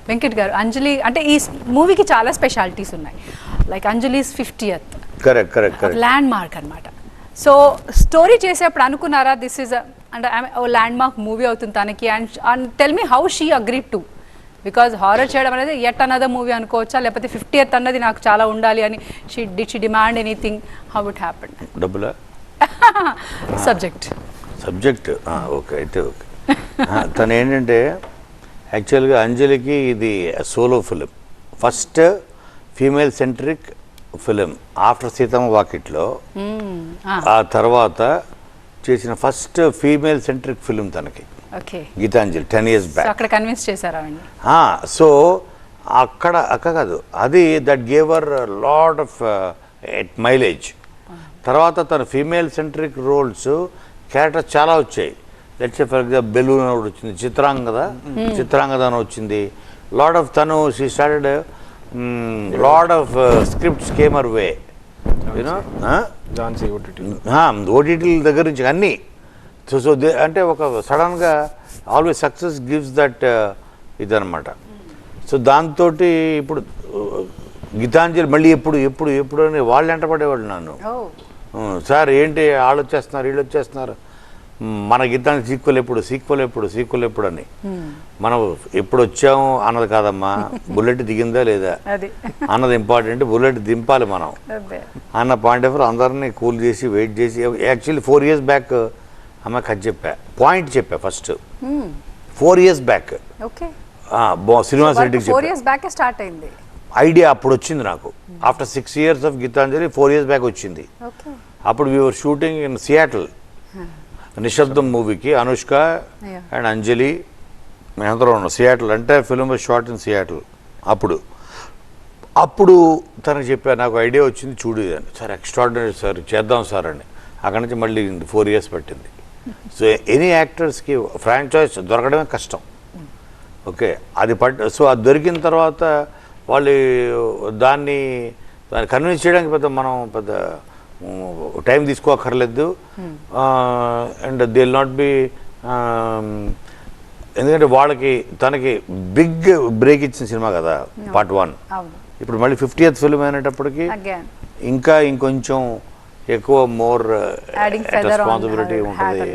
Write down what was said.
వెంకట్ గారు, అంజలి అంటే ఈ మూవీకి చాలా స్పెషాలిటీస్ ఉన్నాయి. Like అంజలిస్ 50th correct land mark అనమాట. సో స్టోరీ చేసేప్పుడు అనుకున్నారా దిస్ ఈజ్ అంటే ఓ ల్యాండ్ మార్క్ మూవీ అవుతుంది తనకి, and tell me how she agreed to, because horror చేయడం అనేది ఎట్ అనదర్ మూవీ అనుకోవచ్చా, లేకపోతే 50th అన్నది నాకు చాలా ఉండాలి అని she demand anything, how it happened? డబ్బులా సబ్జెక్ట్ ఓకే అయితే ఓకే. తను ఏంటంటే యాక్చువల్గా అంజలికి ఇది solo film, first female centric film after Seethamma వాకిట్లో. ఆ తర్వాత చేసిన ఫస్ట్ ఫీమేల్ సెంట్రిక్ ఫిలిం తనకి గీతాంజలి 10 years బ్యాక్. అక్కడ కన్విన్స్ చేశారా? సో అక్కడ కాదు, అది that gave our lot of mileage. తర్వాత తన ఫీమేల్ సెంట్రిక్ రోల్స్ క్యారెక్టర్స్ చాలా వచ్చాయి. లెట్స్ ఫర్ ఎగ్జాంపుల్ బెలూన్ ఒకటి వచ్చింది, చిత్రాంగద అని వచ్చింది. లాట్ ఆఫ్ తను she started lot of scripts came our way, you know OTT దగ్గర నుంచి అన్నీ. సో అంటే ఒక సడన్గా ఆల్వేస్ సక్సెస్ గివ్స్ దట్ ఇదనమాట. సో దాంతో ఇప్పుడు గీతాంజలి మళ్ళీ ఎప్పుడు అని వాళ్ళు ఎంటపడేవాళ్ళు నన్ను. సార్ ఏంటి వాళ్ళు వచ్చేస్తున్నారు వీళ్ళు వచ్చేస్తున్నారు, మన గీతానికి సీక్వెల్ ఎప్పుడు అని. మనం ఎప్పుడు వచ్చాము అన్నది కాదమ్మా, బుల్లెట్ దిగిందా లేదా అన్నది ఇంపార్టెంట్. బుల్లెట్ దింపాలి మనం అన్న పాయింట్ ఆఫ్ వ్యూ అందరినీ కూల్ చేసి వెయిట్ చేసి. యాక్చువల్లీ 4 years బ్యాక్ అమ్మకి అది చెప్పా ఫస్ట్ 4 years బ్యాక్ శ్రీనివాస్ రెడ్డికి స్టార్ట్ అయింది ఐడియా. అప్పుడు వచ్చింది నాకు after 6 years of Gitanjali 4 years back వచ్చింది. అప్పుడు వీఆర్ షూటింగ్ ఇన్ సియాటల్, నిశ్శబ్దం మూవీకి అనుష్క అండ్ అంజలి మేమందరం ఉన్నాం సియాటల్. అంటే ఫిల్మ్ షార్ట్ ఇన్ సియాటల్. అప్పుడు తనకు చెప్పాను, నాకు ఐడియా వచ్చింది చూడు అని. సార్ ఎక్స్ట్రాడినరీ సార్, చేద్దాం సార్ అని. అక్కడి నుంచి మళ్ళీ 4 years పట్టింది. సో ఎనీ యాక్టర్స్కి ఫ్రాంచైజ్ దొరకడమే కష్టం. ఓకే, అది సో అది దొరికిన తర్వాత వాళ్ళు దాన్ని కన్విన్స్ చేయడానికి పెద్ద టైం తీసుకోక్కర్లేదు. And they will not be, ఎందుకంటే వాళ్ళకి తనకి బిగ్ బ్రేక్ ఇచ్చిన సినిమా కదా Part 1. ఇప్పుడు మళ్ళీ 50th ఫిల్మ్ అయినప్పటికీ ఇంకా ఇంకొంచెం ఎక్కువ మోర్ రెస్పాన్సిబిలిటీ ఉంటుంది.